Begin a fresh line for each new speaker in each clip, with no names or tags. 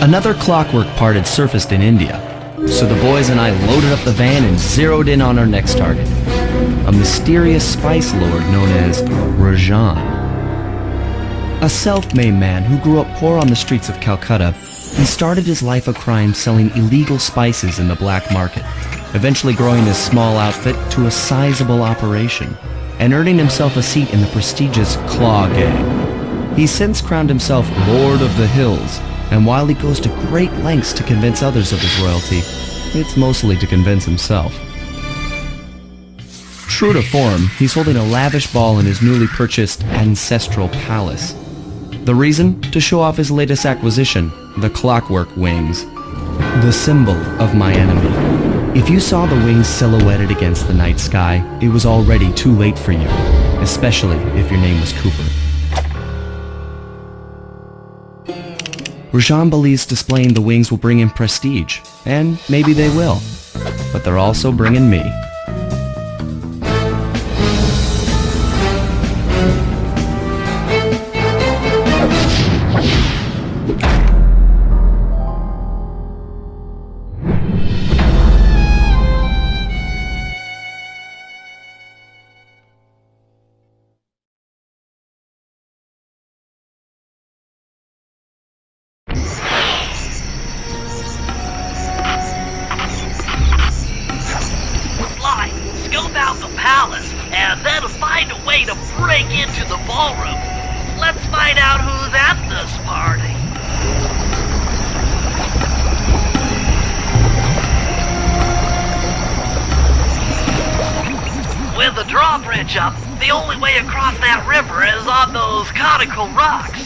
Another Clockwerk part had surfaced in India, so the boys and I loaded up the van and zeroed in on our next target, a mysterious spice lord known as Rajan. A self-made man who grew up poor on the streets of Calcutta, he started his life of crime selling illegal spices in the black market, eventually growing his small outfit to a sizable operation, and earning himself a seat in the prestigious Claw Gang. He's since crowned himself Lord of the Hills, and while he goes to great lengths to convince others of his royalty, it's mostly to convince himself. True to form, he's holding a lavish ball in his newly purchased ancestral palace. The reason? To show off his latest acquisition, the Clockwerk wings, the symbol of my enemy. If you saw the wings silhouetted against the night sky, it was already too late for you, especially if your name was Cooper. Rajan believes displaying the wings will bring him prestige, and maybe they will, but they're also bringing me.
And then find a way to break into the ballroom. Let's find out who's at this party. With the drawbridge up, the only way across that river is on those conical rocks.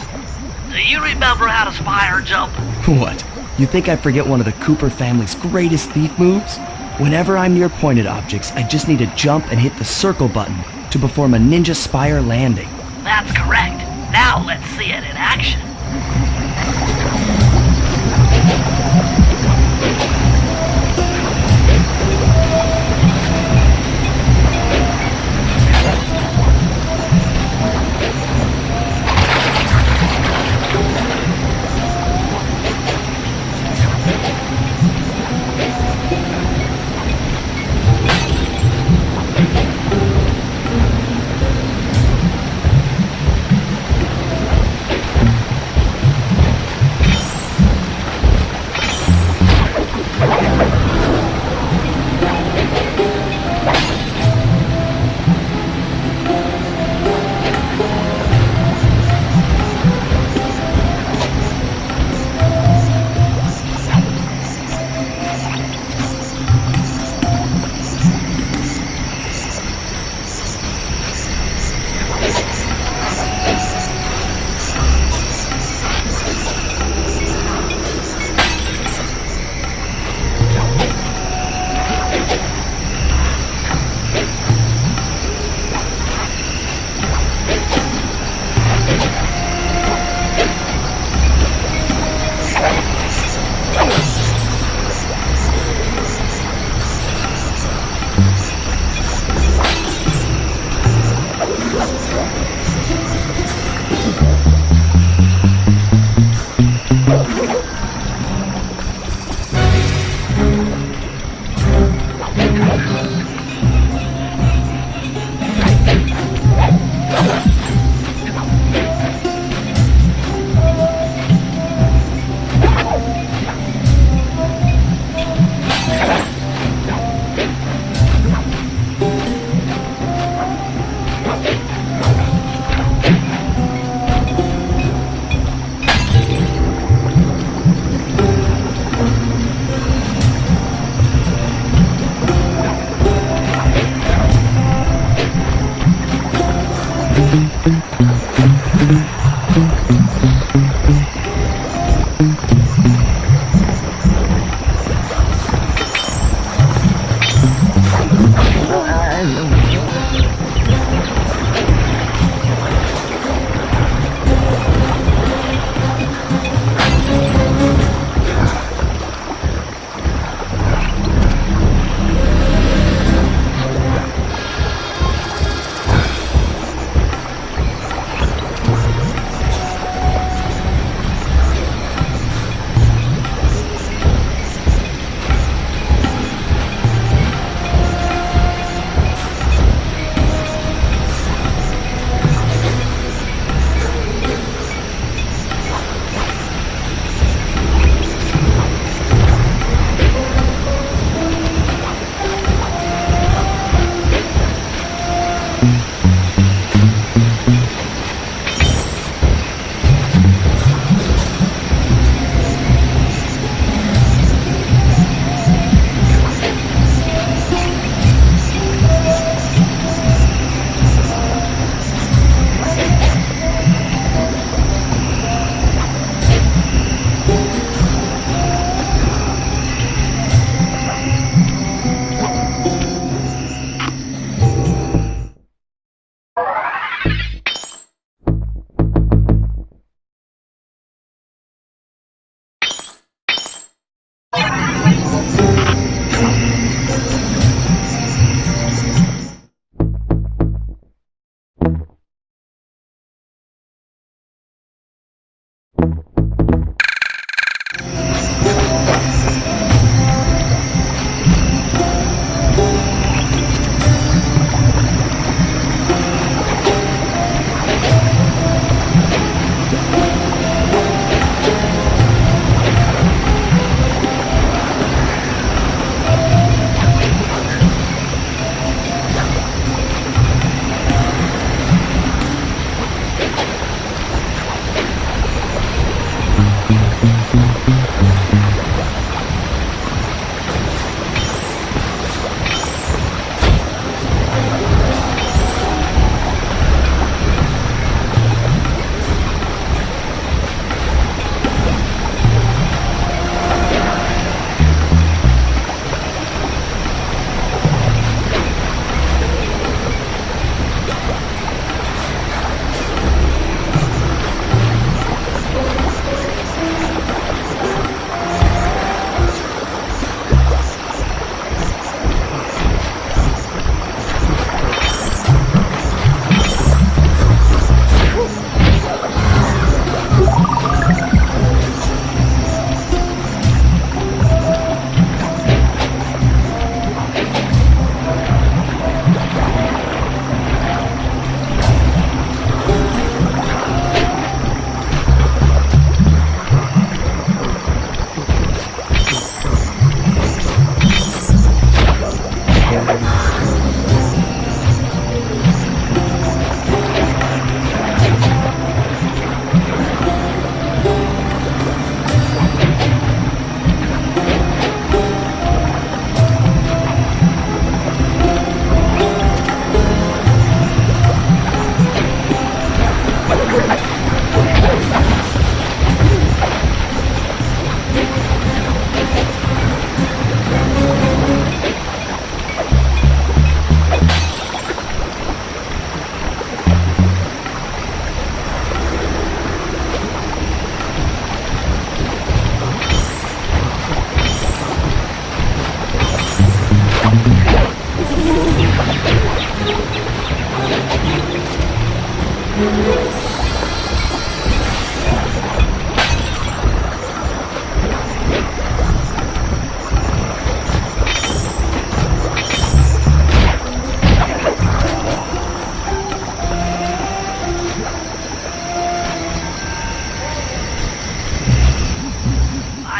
Do you remember how to spire jump?
What? You think I forget one of the Cooper family's greatest thief moves? Whenever I'm near pointed objects, I just need to jump and hit the circle button to perform a ninja spire landing.
That's correct. Now let's see it in action.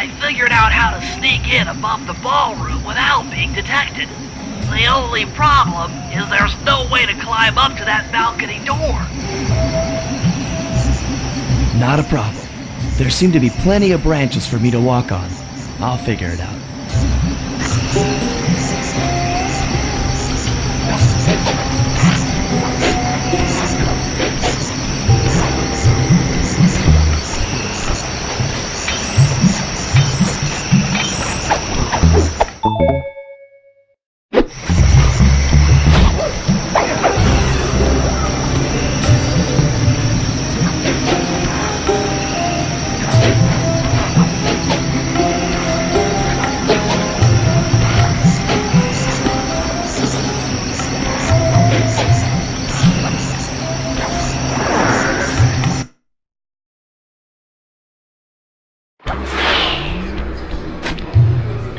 I figured out how to sneak in above the ballroom without being detected. The only problem is there's no way to climb up to that balcony door.
Not a problem. There seem to be plenty of branches for me to walk on. I'll figure it out.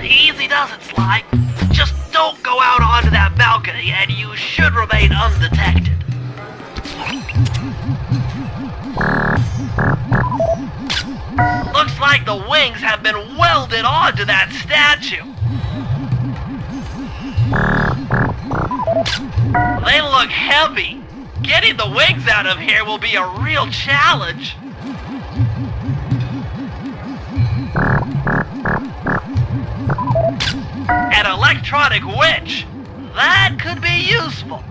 Easy does it, Sly. Just don't go out onto that balcony and you should remain undetected. Looks like the wings have been welded onto that statue. They look heavy. Getting the wings out of here will be a real challenge. An electronic winch. That could be useful.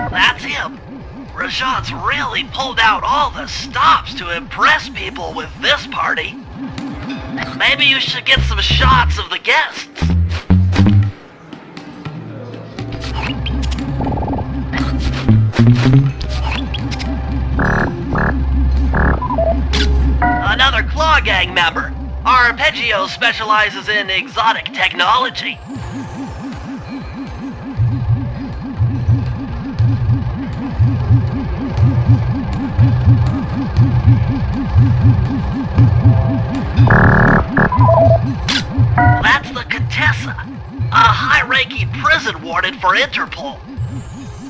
That's him. Rajan's really pulled out all the stops to impress people with this party. Maybe you should get some shots of the guests. Another Claw Gang member. Arpeggio specializes in exotic technology. That's the Contessa, a high-ranking prison warden for Interpol.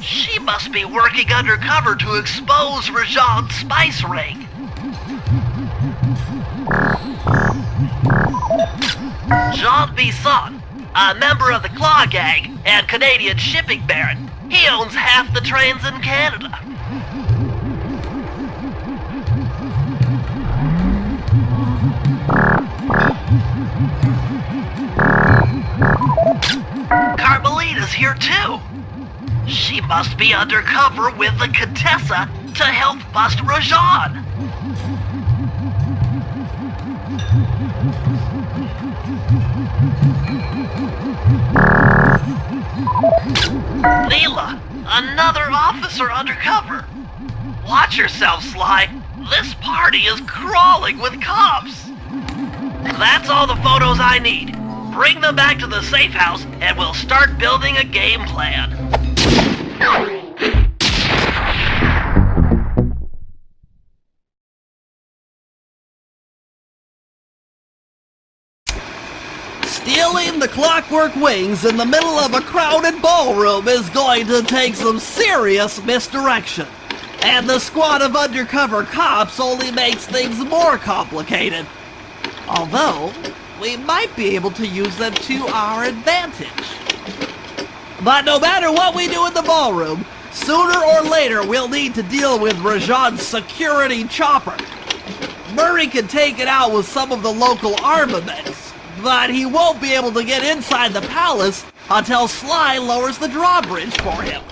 She must be working undercover to expose Rajan's spice ring. Jean Bisson, a member of the Claw Gang and Canadian shipping baron. He owns half the trains in Canada. Carmelita's here too. She must be undercover with the Contessa to help bust Rajan. Leela, another officer undercover. Watch yourself, Sly. This party is crawling with cops. That's all the photos I need. Bring them back to the safe house and we'll start building a game plan.
Stealing the Clockwerk wings in the middle of a crowded ballroom is going to take some serious misdirection. And the squad of undercover cops only makes things more complicated. Although, we might be able to use them to our advantage. But no matter what we do in the ballroom, sooner or later we'll need to deal with Rajan's security chopper. Murray can take it out with some of the local armaments, but he won't be able to get inside the palace until Sly lowers the drawbridge for him.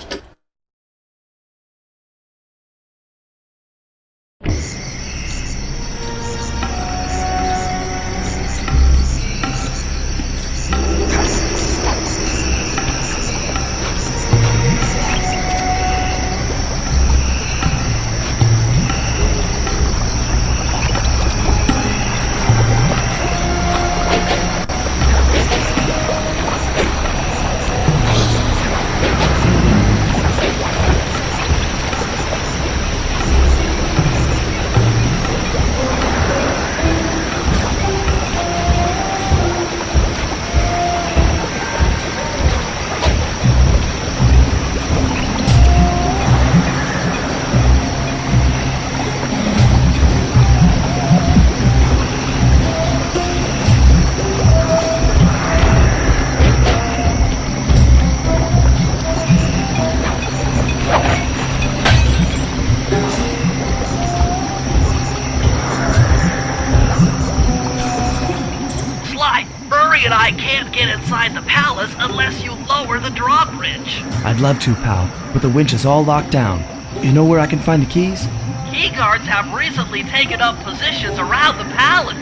Starry and I can't get inside the palace unless you lower the drawbridge.
I'd love to, pal, but the winch is all locked down. You know where I can find the keys?
Key guards have recently taken up positions around the palace.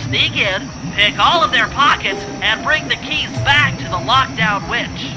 Sneak in, pick all of their pockets, and bring the keys back to the lockdown winch.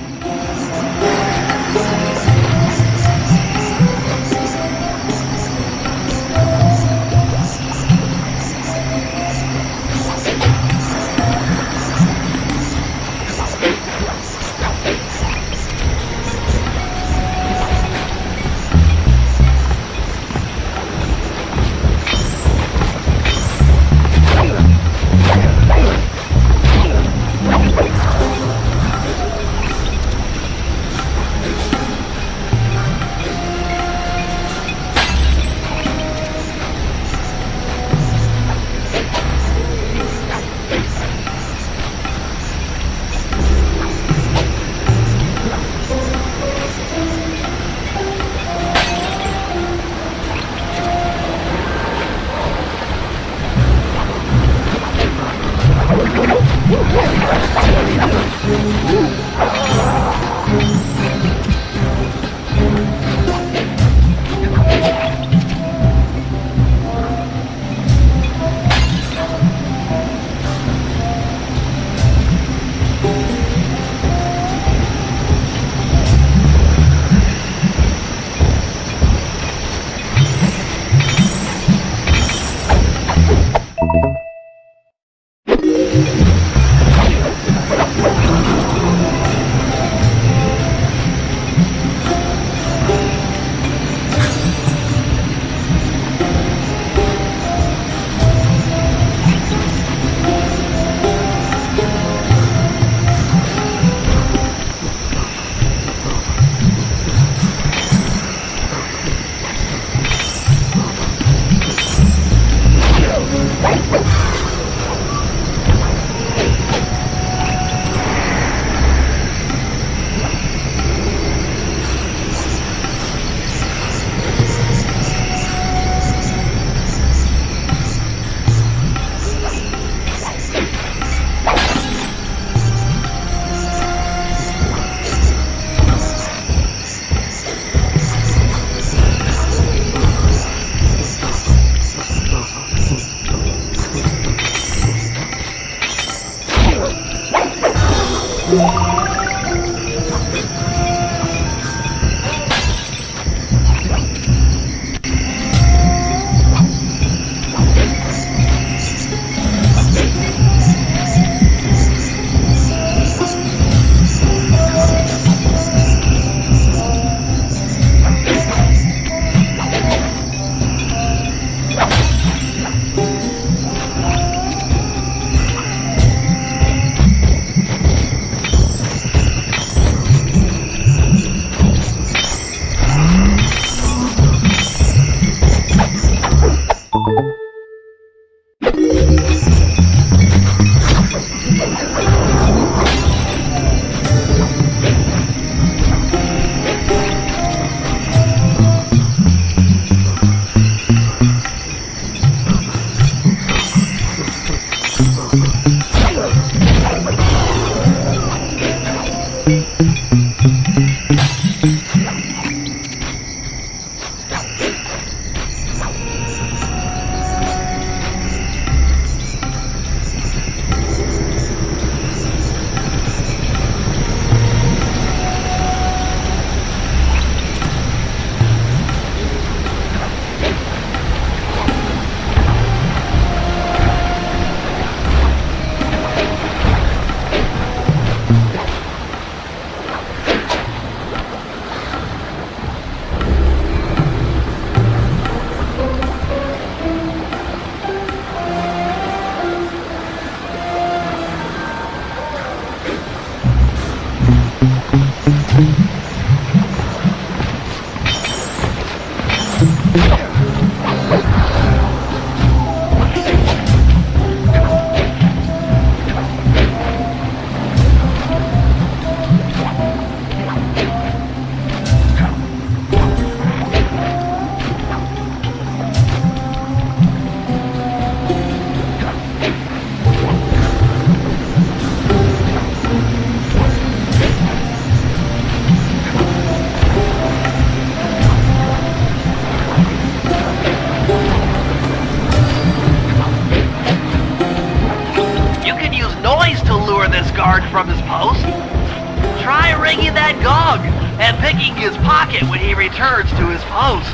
nice to lure this guard from his post. Try ringing that gong and picking his pocket when he returns to his post.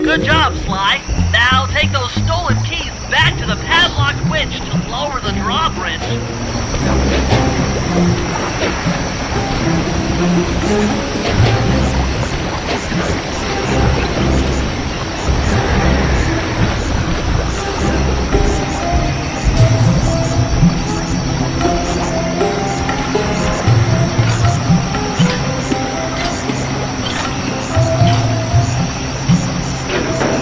Good job, Sly. Now take those stolen keys back to the padlocked winch to lower the drawbridge.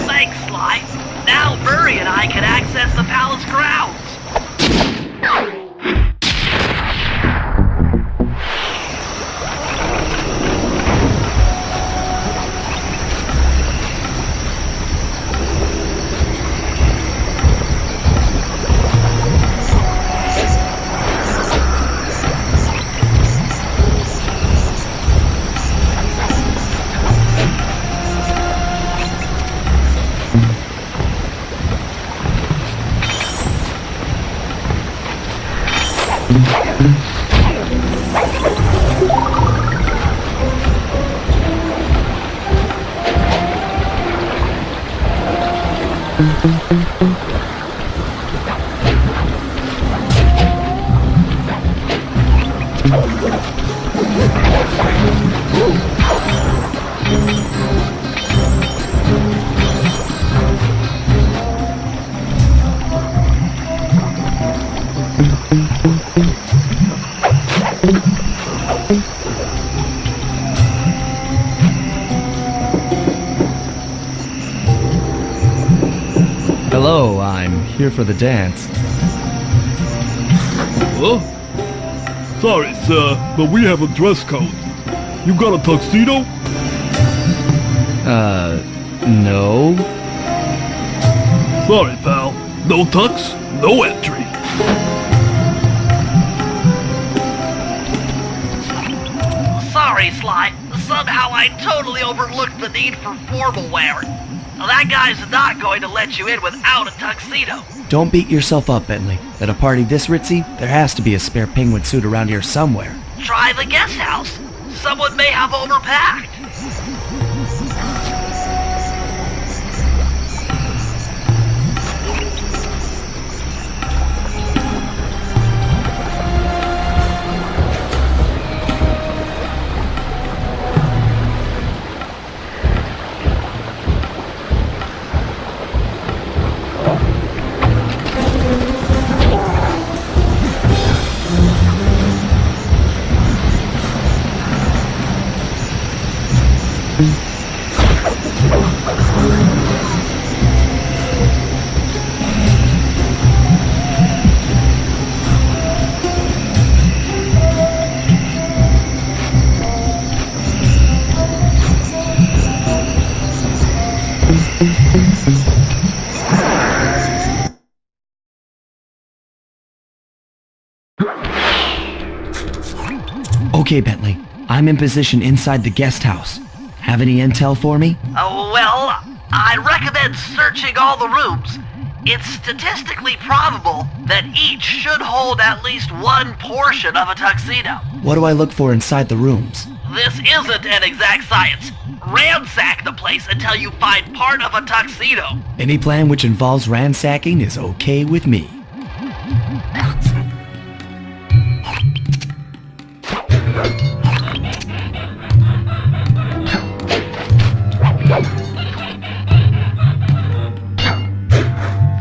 Thanks, Sly. Now Burry and I can access the palace grounds.
Hello, I'm here for the dance.
Oh?
Sorry, sir, but we have a dress code. You got a tuxedo?
No.
Sorry, pal. No tux, no entry.
Sorry, Sly. Somehow I totally overlooked the need for formal wear. That guy's not going to let you in without a tuxedo.
Don't beat yourself up, Bentley. At a party this ritzy, there has to be a spare penguin suit around here somewhere.
Try the guest house. Someone may have overpacked.
Okay, Bentley. I'm in position inside the guest house. Have any intel for me?
Well, I recommend searching all the rooms. It's statistically probable that each should hold at least one portion of a tuxedo.
What do I look for inside the rooms?
This isn't an exact science. Ransack the place until you find part of a tuxedo.
Any plan which involves ransacking is okay with me.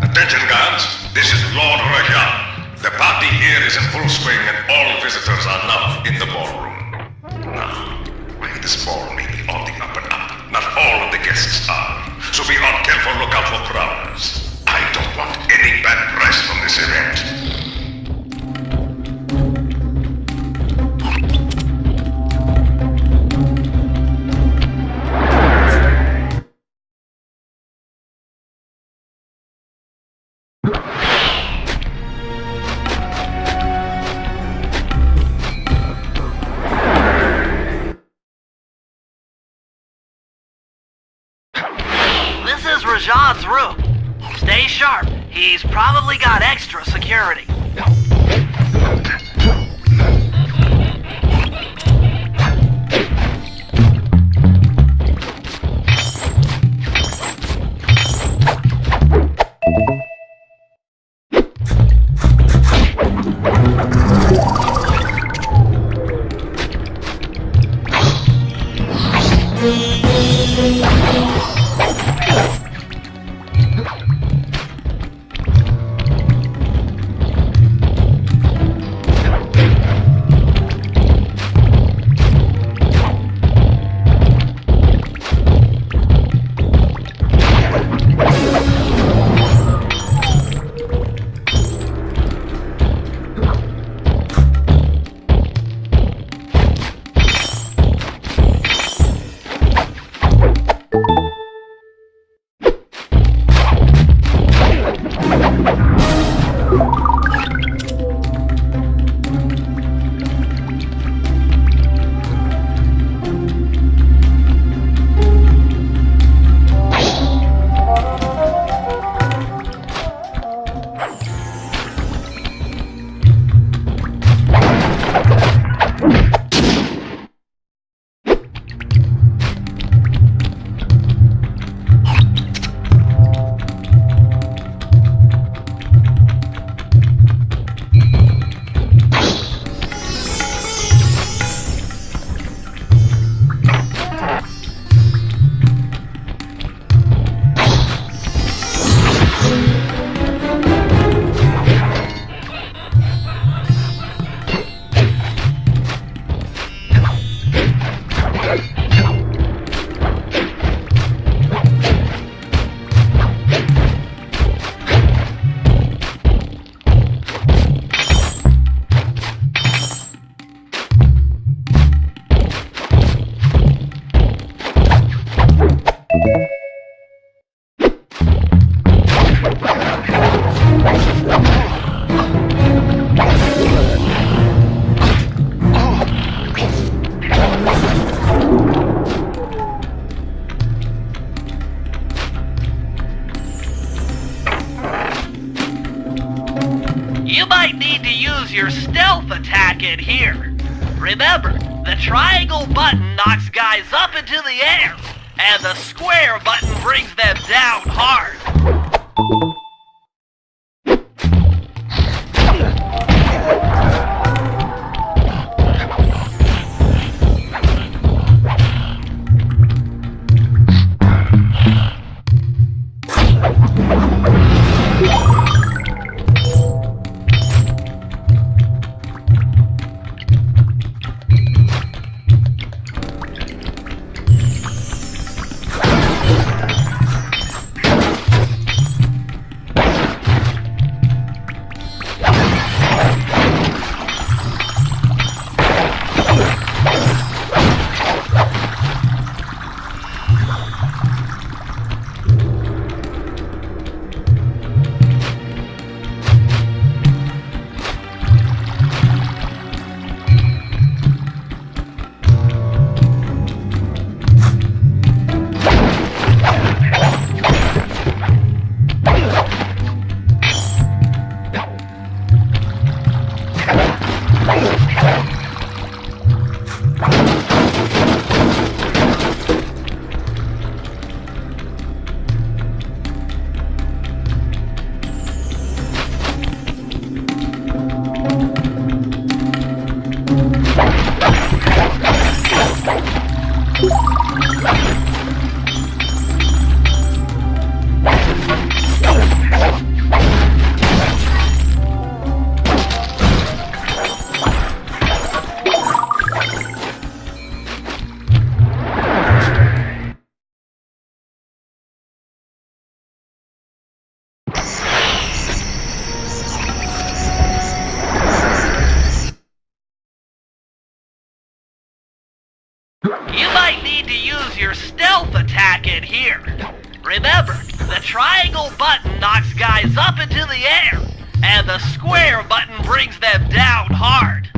Attention, guards. This is Lord Rajan. The party here is in full swing and all visitors are now in the ballroom. Now, while this ball may be on the up and up, not all of the guests are. So be on careful lookout for crowds. I don't want any bad press from this event.
This is Rajan's room. Stay sharp. He's probably got extra security. attack it here. Remember, the triangle button knocks guys up into the air, and the square button brings them down hard. You might need to use your stealth attack in here. Remember, the triangle button knocks guys up into the air, and the square button brings them down hard.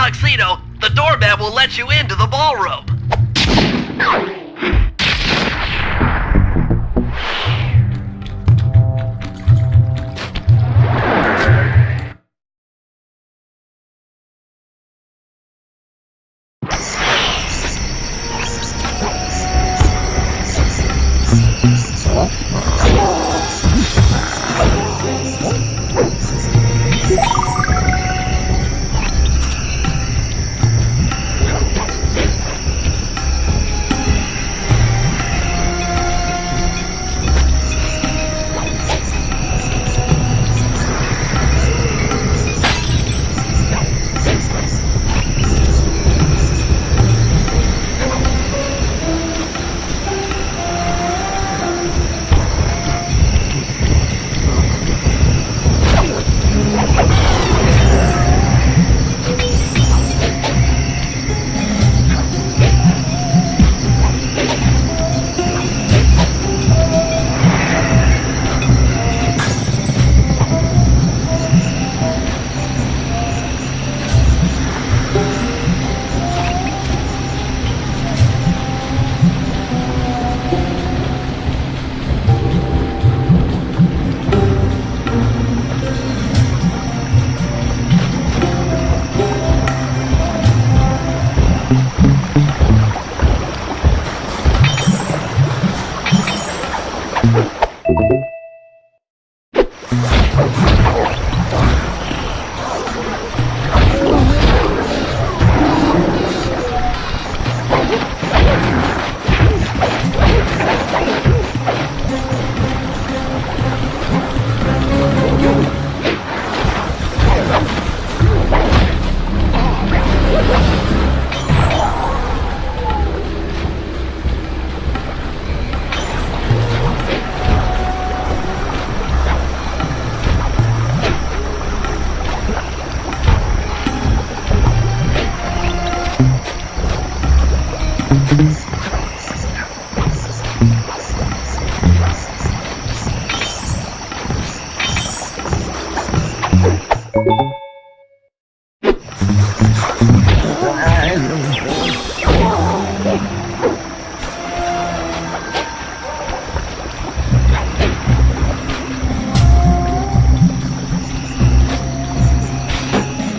tuxedo, the doorman will let you into the ballroom.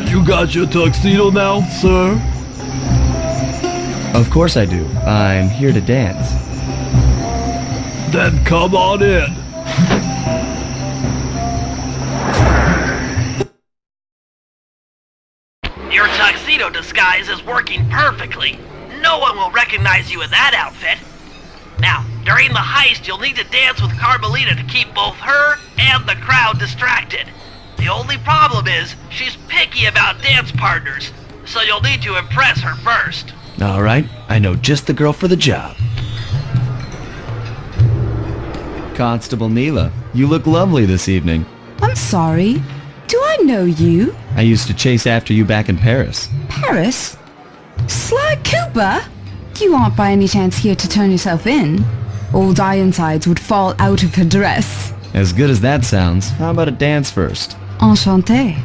You got your tuxedo now, sir?
Of course I do. I'm here to dance.
Then come on in.
Your tuxedo disguise is working perfectly. No one will recognize you in that outfit. Now, during the heist, you'll need to dance with Carmelita to keep both her and the crowd distracted. The only problem is, she's picky about dance partners, so you'll need to impress her first.
All right, I know just the girl for the job. Constable Neela, you look lovely this evening.
I'm sorry. Do I know you?
I used to chase after you back in Paris.
Paris? Sly Cooper? You aren't by any chance here to turn yourself in? Old Ironsides would fall out of her dress.
As good as that sounds, how about a dance first?
Enchanté.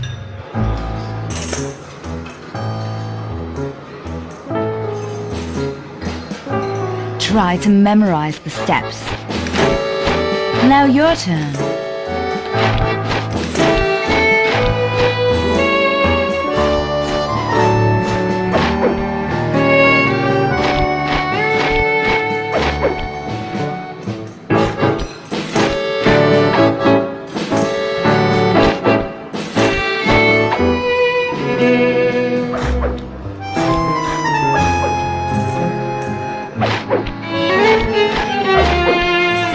Try to memorize the steps. Now your turn.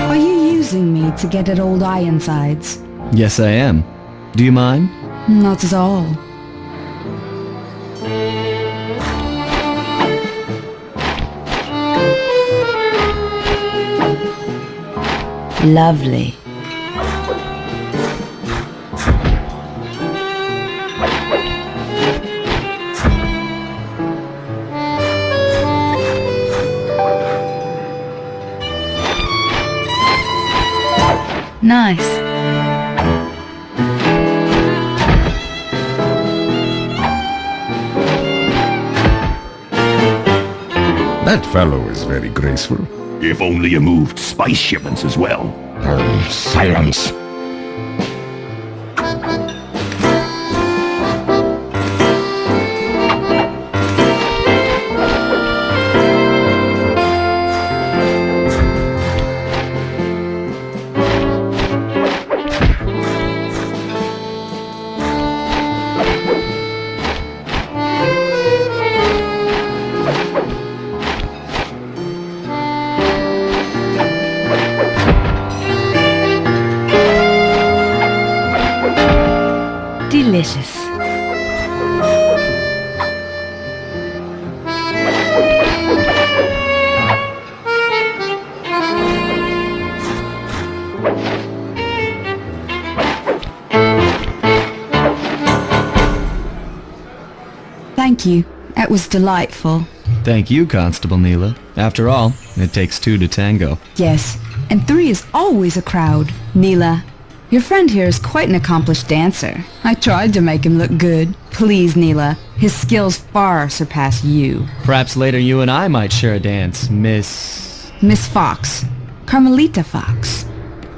Are you using me to get at old Ironsides?
Yes, I am. Do you mind?
Not at all.
Lovely. Nice.
That fellow is very graceful.
If only you moved spice shipments as well.
Silence.
Delicious.
Thank you. It was delightful.
Thank you, Constable Neela. After all, it takes two to tango.
Yes, and 3 is always a crowd. Neela, your friend here is quite an accomplished dancer. I tried to make him look good. Please, Neela, his skills far surpass you.
Perhaps later you and I might share a dance, Miss...
Miss Fox. Carmelita Fox.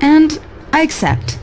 And I accept.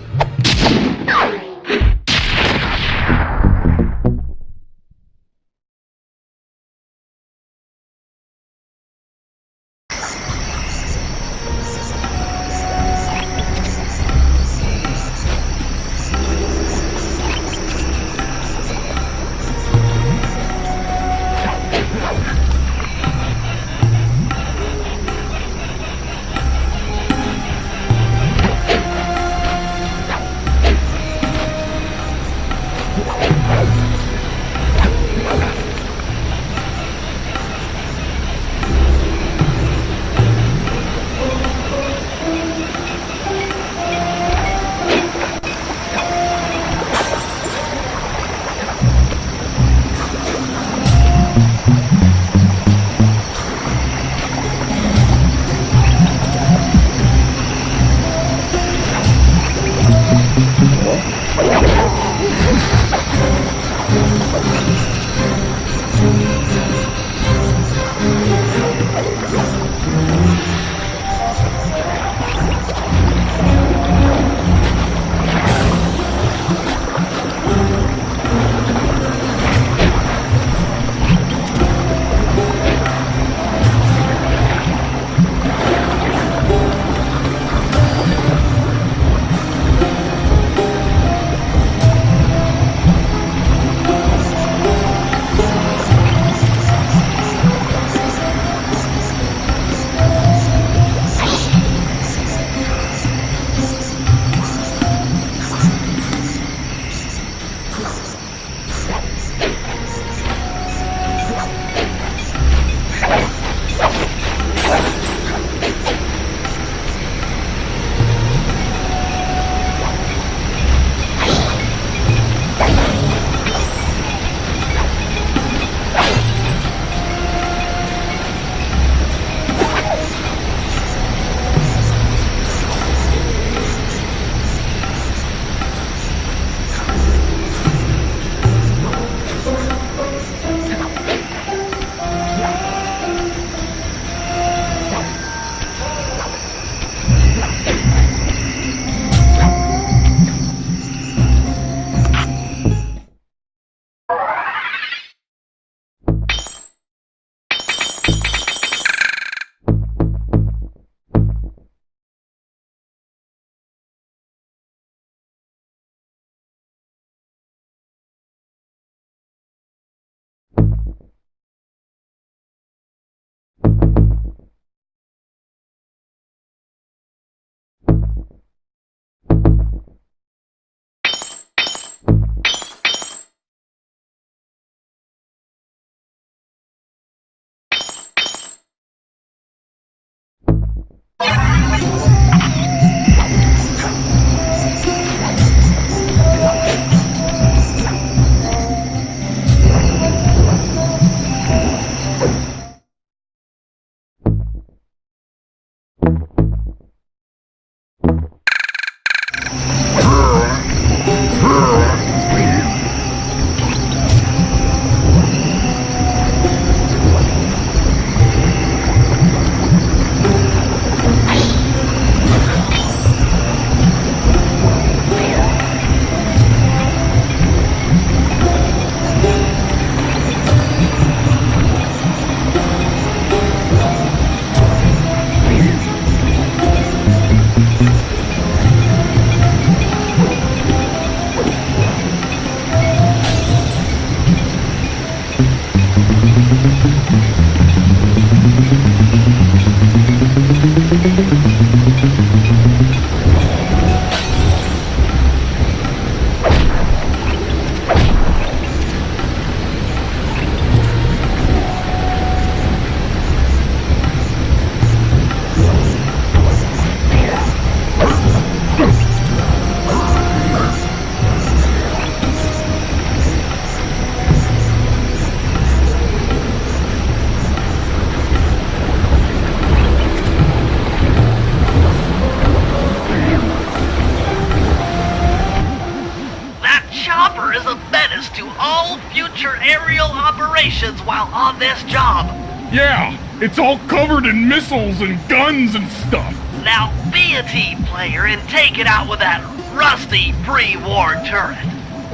That chopper is a menace to all future aerial operations while on this job.
Yeah, it's all covered in missiles and guns and stuff.
Now be a team player and take it out with that rusty pre-war turret.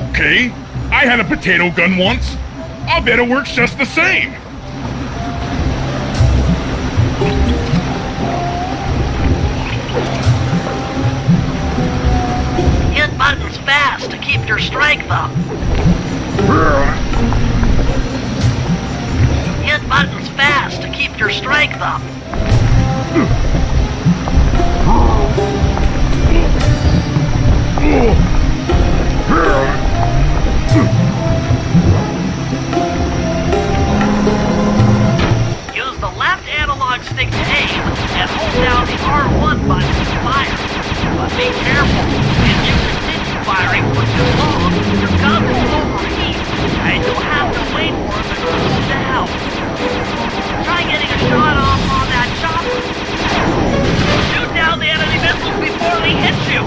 Okay, I had a potato gun once. I'll bet it works just the same.
Hit buttons fast to keep your strength up. Hit buttons fast to keep your strength up. Use the left analog stick to aim and hold down the R1 button to fire. But be careful. If you continue firing for too long, your gun will overheat, and you'll have to wait for it to cool down. Try getting a shot off on that chopper. Shoot down the enemy missiles before they hit you.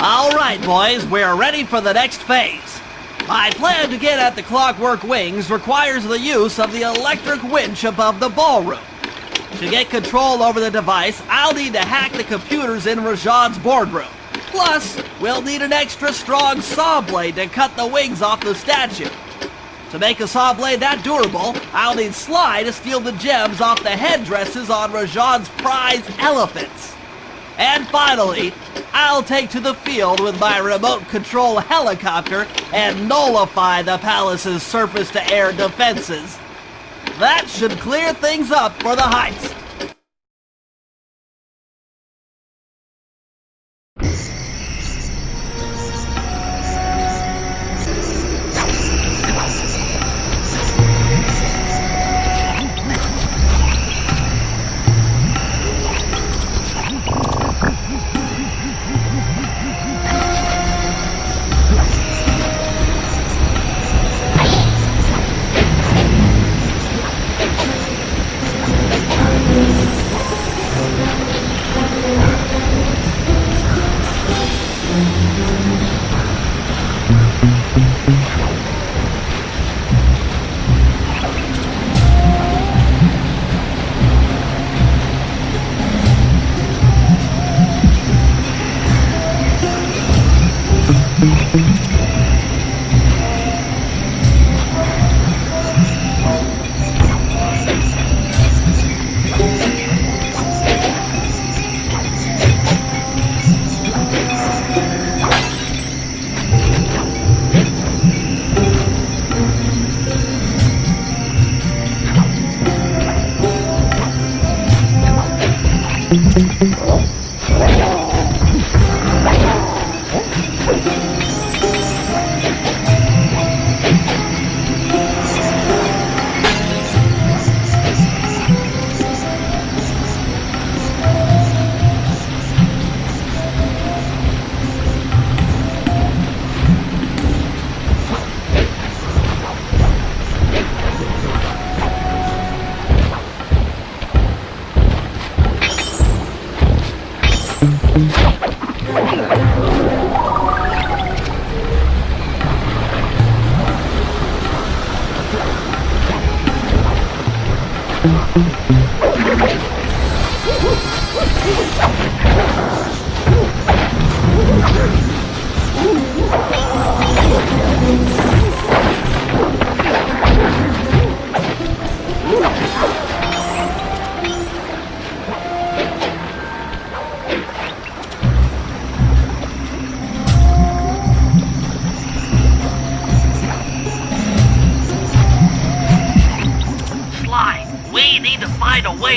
Alright, boys, we're ready for the next phase. My plan to get at the Clockwerk wings requires the use of the electric winch above the ballroom. To get control over the device, I'll need to hack the computers in Rajan's boardroom. Plus, we'll need an extra strong saw blade to cut the wings off the statue. To make a saw blade that durable, I'll need Sly to steal the gems off the headdresses on Rajan's prize elephants. And finally, I'll take to the field with my remote control helicopter and nullify the palace's surface-to-air defenses. That should clear things up for the heist.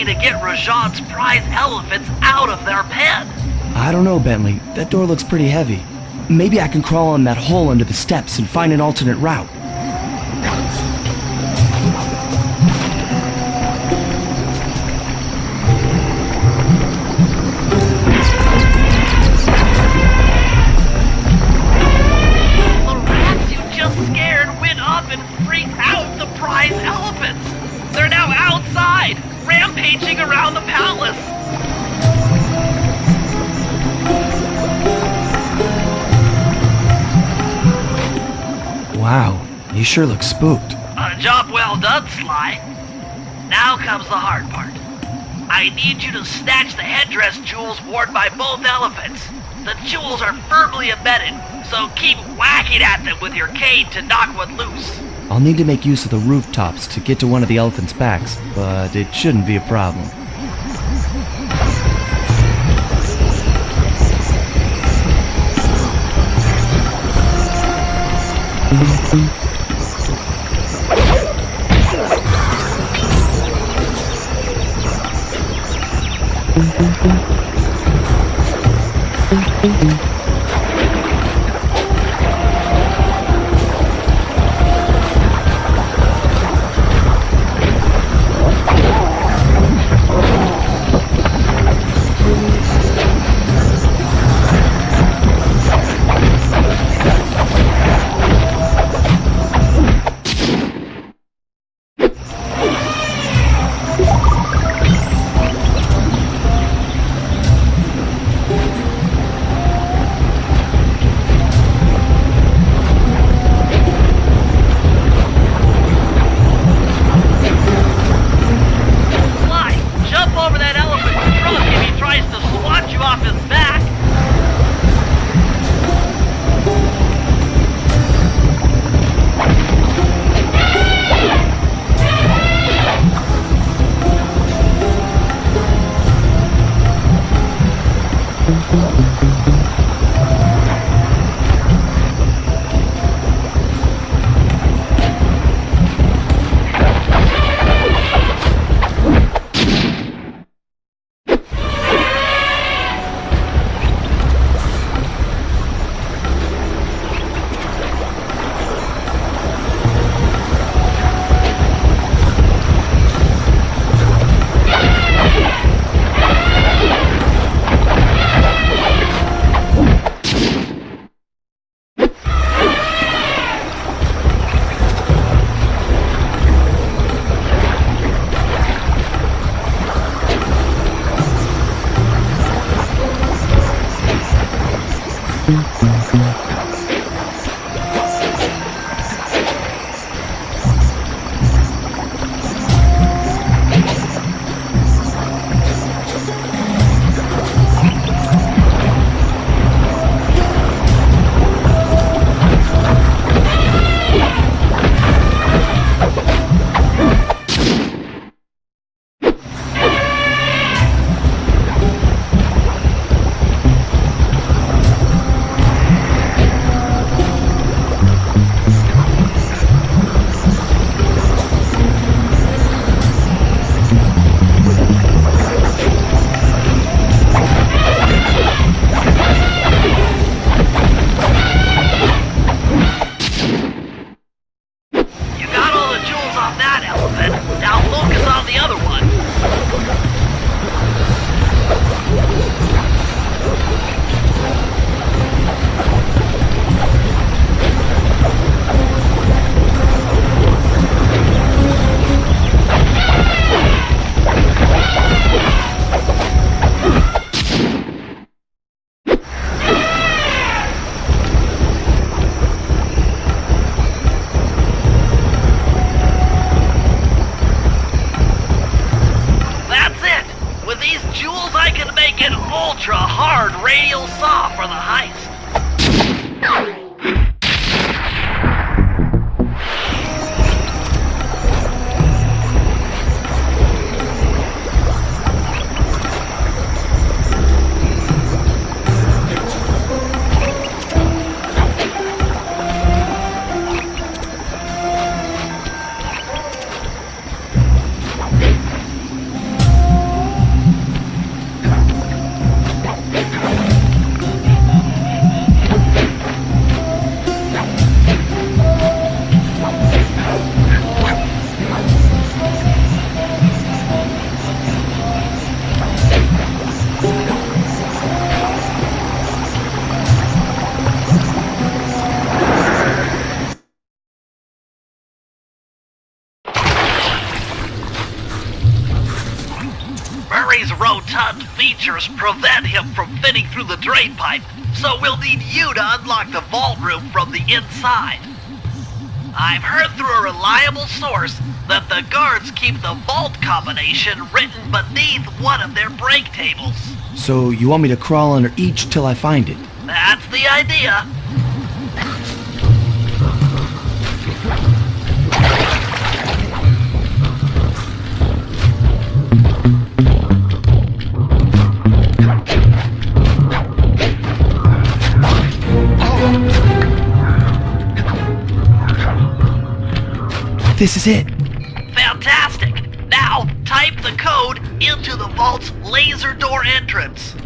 To get Rajan's prize elephants out of their pen.
I don't know, Bentley. That door looks pretty heavy. Maybe I can crawl on that hole under the steps and find an alternate route.
The rats you just scared went up and freaked out the prize elephants. They're now outside, rampaging around the palace.
Wow, you sure look spooked.
A job well done, Sly. Now comes the hard part. I need you to snatch the headdress jewels worn by both elephants. The jewels are firmly embedded, so keep whacking at them with your cane to knock one loose.
I'll need to make use of the rooftops to get to one of the elephants' backs, but it shouldn't be a problem.
Murray's rotund features prevent him from fitting through the drain pipe, so we'll need you to unlock the vault room from the inside. I've heard through a reliable source that the guards keep the vault combination written beneath one of their break tables.
So you want me to crawl under each till I find it?
That's the idea.
This is it.
Fantastic! Now, type the code into the vault's laser door entrance.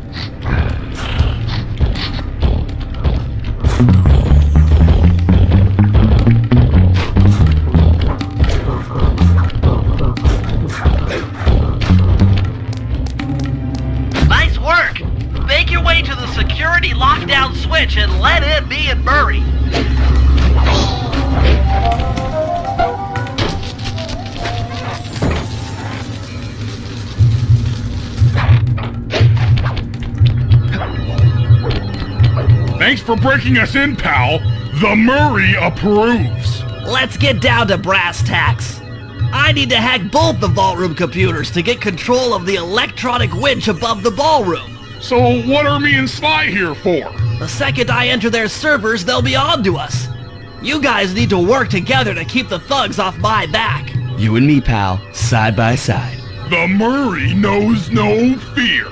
Nice work! Make your way to the security lockdown switch and let in me and Murray.
Thanks for breaking us in, pal. The Murray approves.
Let's get down to brass tacks. I need to hack both the vault room computers to get control of the electronic winch above the ballroom.
So what are me and Sly here for?
The second I enter their servers, they'll be on to us. You guys need to work together to keep the thugs off my back.
You and me, pal, side by side.
The Murray knows no fear.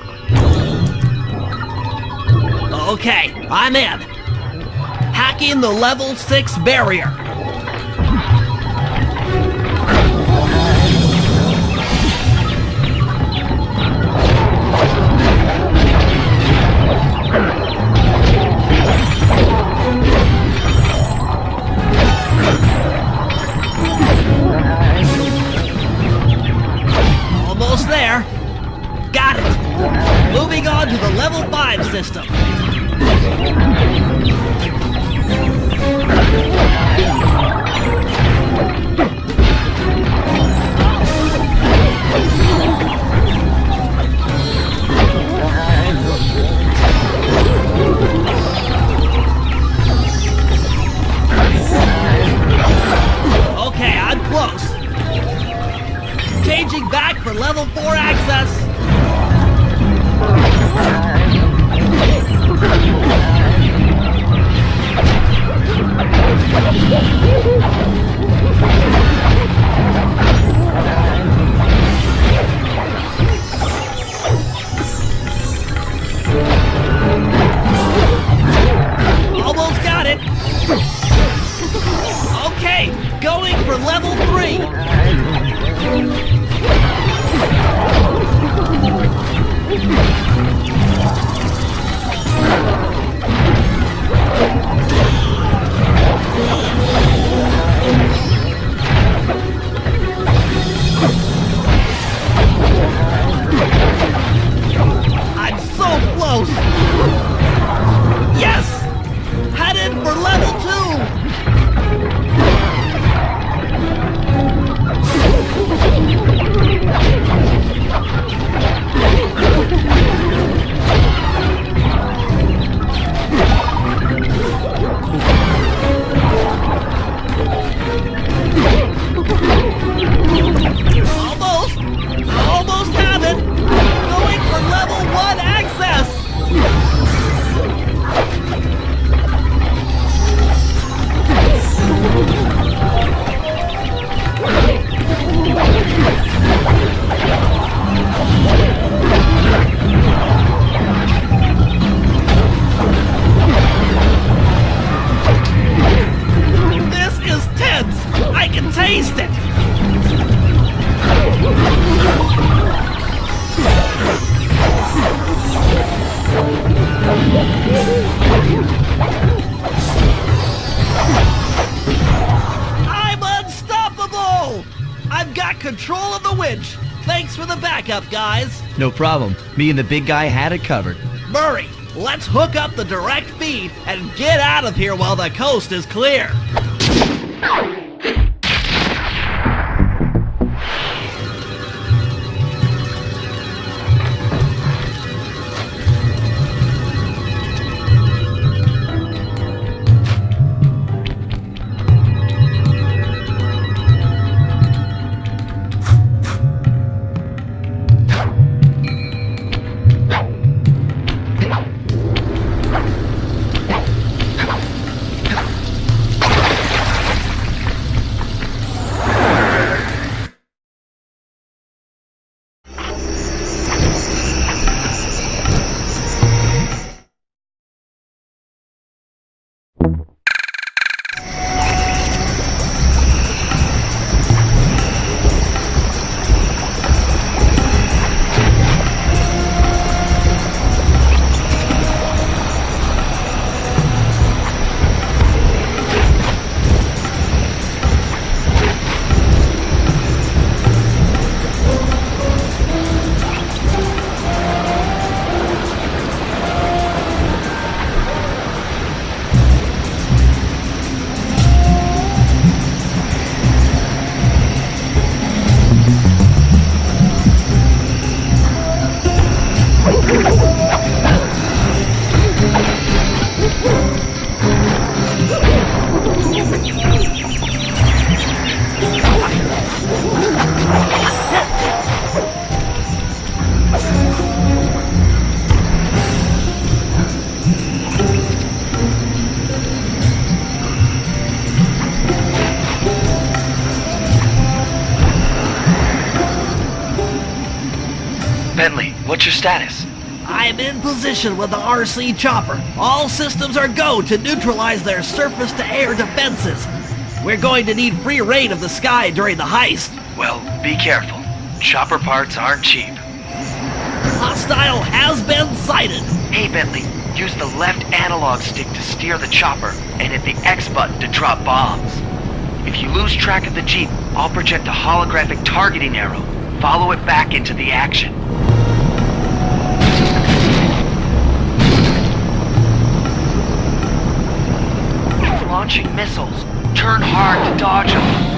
Okay, I'm in. Hacking the level 6 barrier. Almost there. Got it. Moving on to the level 5 system. Okay, I'm close. Changing back for level 4 access. Almost got it. Okay, going for level 3. I'm so close. Yes! Headed for level 2. Almost have it. Going for level 1 access. This is tense. I can taste it. I'm unstoppable! I've got control of the winch. Thanks for the backup, guys.
No problem. Me and the big guy had it covered.
Murray, let's hook up the direct feed and get out of here while the coast is clear.
Bentley, what's your status?
I'm in position with the RC chopper. All systems are go to neutralize their surface-to-air defenses. We're going to need free reign of the sky during the heist.
Well, be careful. Chopper parts aren't cheap.
Hostile has been sighted.
Hey, Bentley, use the left analog stick to steer the chopper and hit the X button to drop bombs. If you lose track of the Jeep, I'll project a holographic targeting arrow. Follow it back into the action. Launching missiles. Turn hard to dodge them.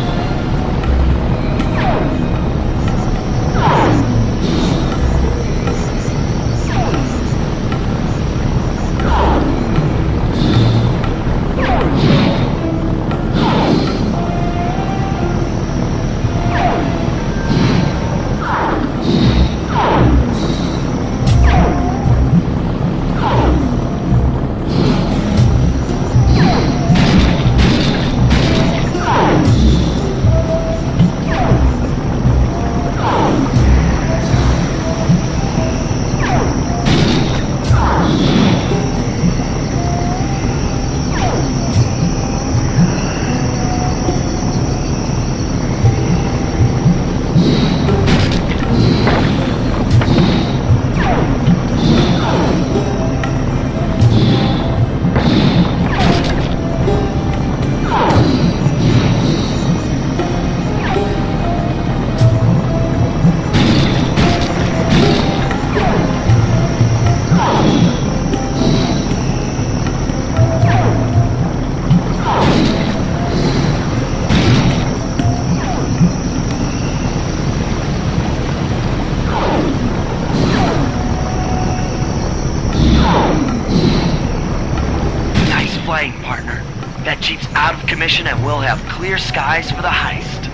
Partner. That Jeep's out of commission and we'll have clear skies for the heist.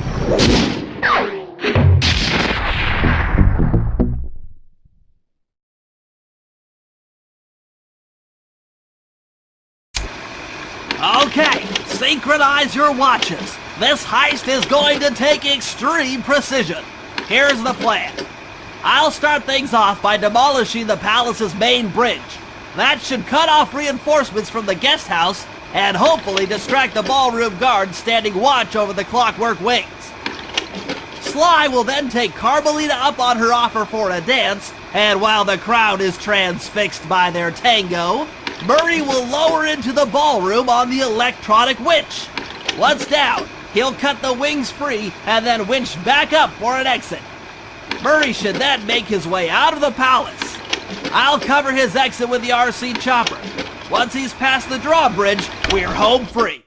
Okay, synchronize your watches. This heist is going to take extreme precision. Here's the plan. I'll start things off by demolishing the palace's main bridge. That should cut off reinforcements from the guest house and hopefully distract the ballroom guards standing watch over the Clockwerk wings. Sly will then take Carmelita up on her offer for a dance, and while the crowd is transfixed by their tango, Murray will lower into the ballroom on the electronic winch. Once down, he'll cut the wings free and then winch back up for an exit. Murray should then make his way out of the palace. I'll cover his exit with the RC chopper. Once he's past the drawbridge, we're home free.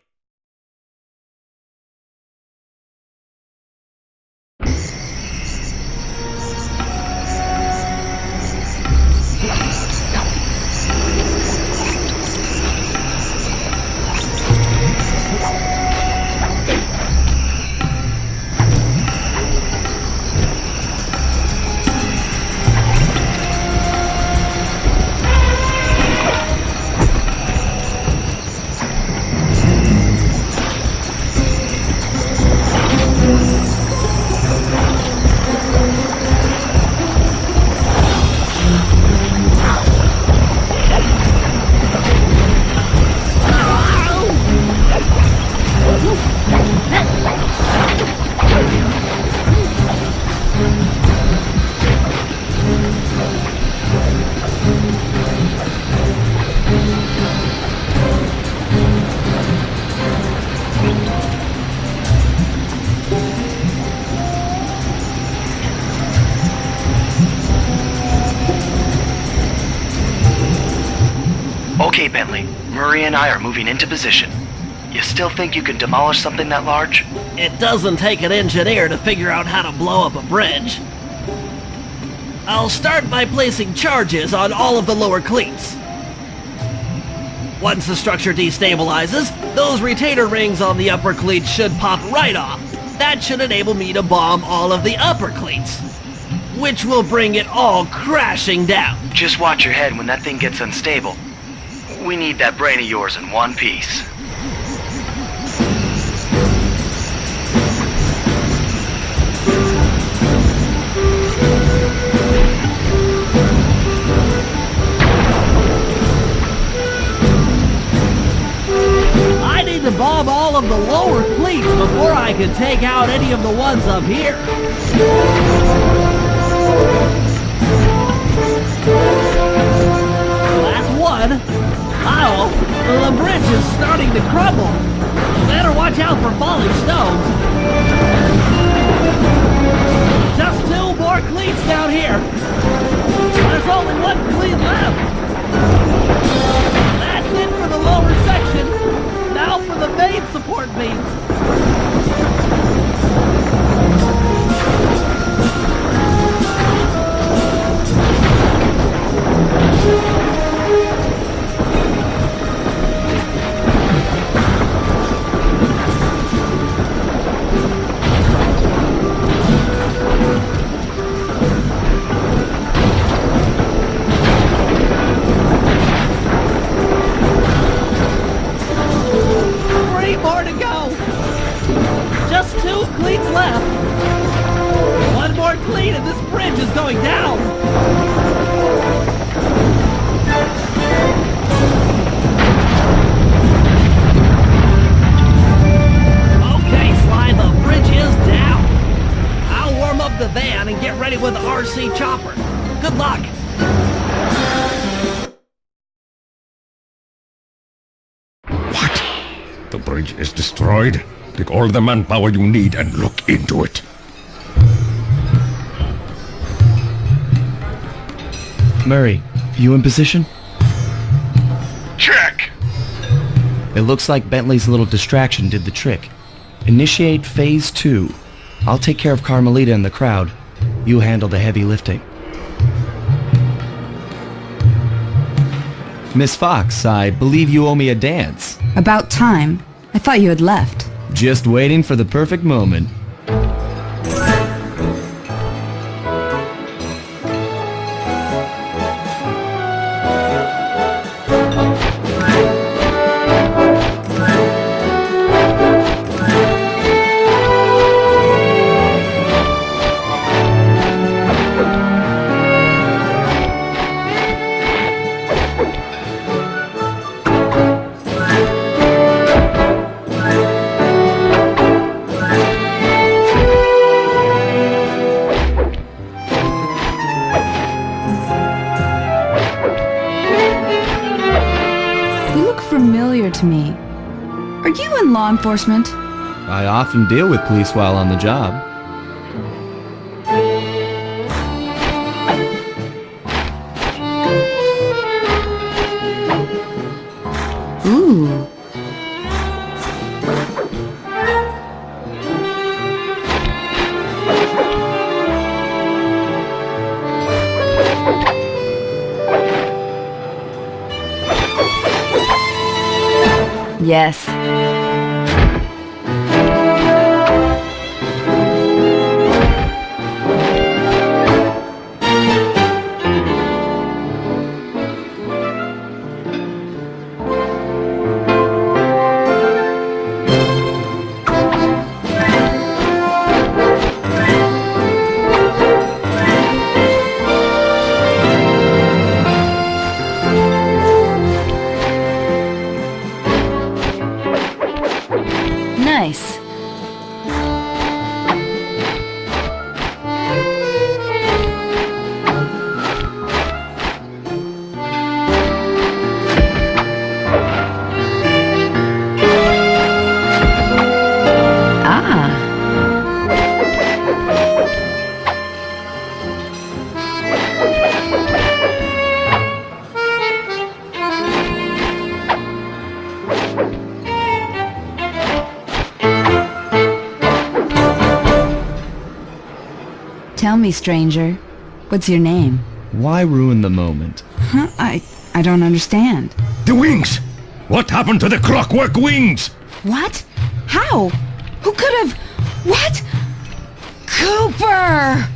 Okay, Bentley. Murray and I are moving into position. You still think you can demolish something that large?
It doesn't take an engineer to figure out how to blow up a bridge. I'll start by placing charges on all of the lower cleats. Once the structure destabilizes, those retainer rings on the upper cleats should pop right off. That should enable me to bomb all of the upper cleats, which will bring it all crashing down.
Just watch your head when that thing gets unstable. We need that brain of yours in one piece.
to bomb all of the lower cleats before I could take out any of the ones up here. Last one. Uh-oh, the bridge is starting to crumble. Better watch out for falling stones. Just 2 more cleats down here. There's only 1 cleat left. That's it for the lower section. Now for the main support beams. More to go. Just 2 cleats left. 1 more cleat and this bridge is going down. Okay, Sly, the bridge is down. I'll warm up the van and get ready with the RC chopper. Good luck.
The bridge is destroyed. Take all the manpower you need and look into it.
Murray, you in position?
Check!
It looks like Bentley's little distraction did the trick. Initiate phase 2. I'll take care of Carmelita and the crowd. You handle the heavy lifting. Miss Fox, I believe you owe me a dance.
About time. I thought you had left.
Just waiting for the perfect moment.
Familiar to me. Are you in law enforcement?
I often deal with police while on the job.
Ooh. Yes. Nice. Tell me, stranger, what's your name?
Why ruin the moment?
Huh? I don't understand.
The wings! What happened to the Clockwerk wings?
What? How? Who could have... What? Cooper!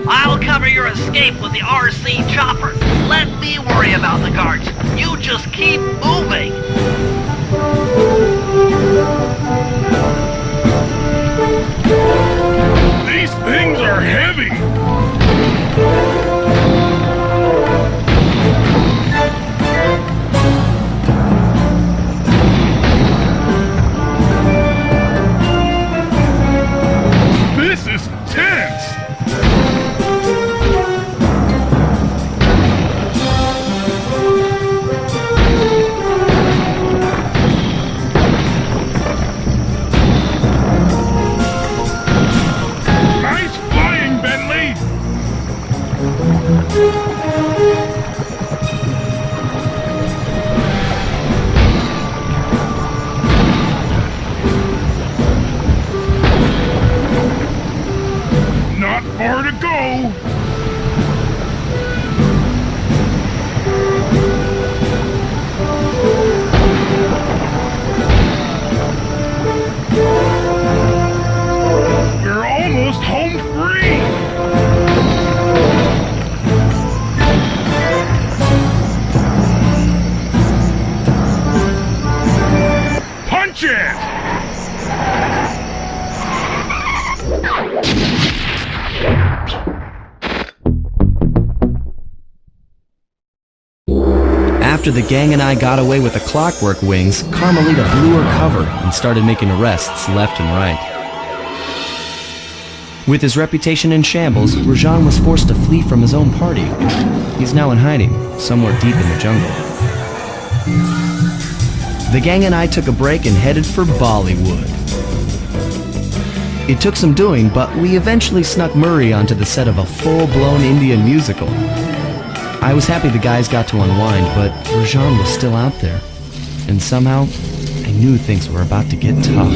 I'll cover your escape with the RC chopper. Let me worry about the guards. You just keep moving.
After the gang and I got away with the Clockwerk wings, Carmelita blew her cover and started making arrests left and right. With his reputation in shambles, Rajan was forced to flee from his own party. He's now in hiding, somewhere deep in the jungle. The gang and I took a break and headed for Bollywood. It took some doing, but we eventually snuck Murray onto the set of a full-blown Indian musical. I was happy the guys got to unwind, but Rajan was still out there. And somehow, I knew things were about to get tough.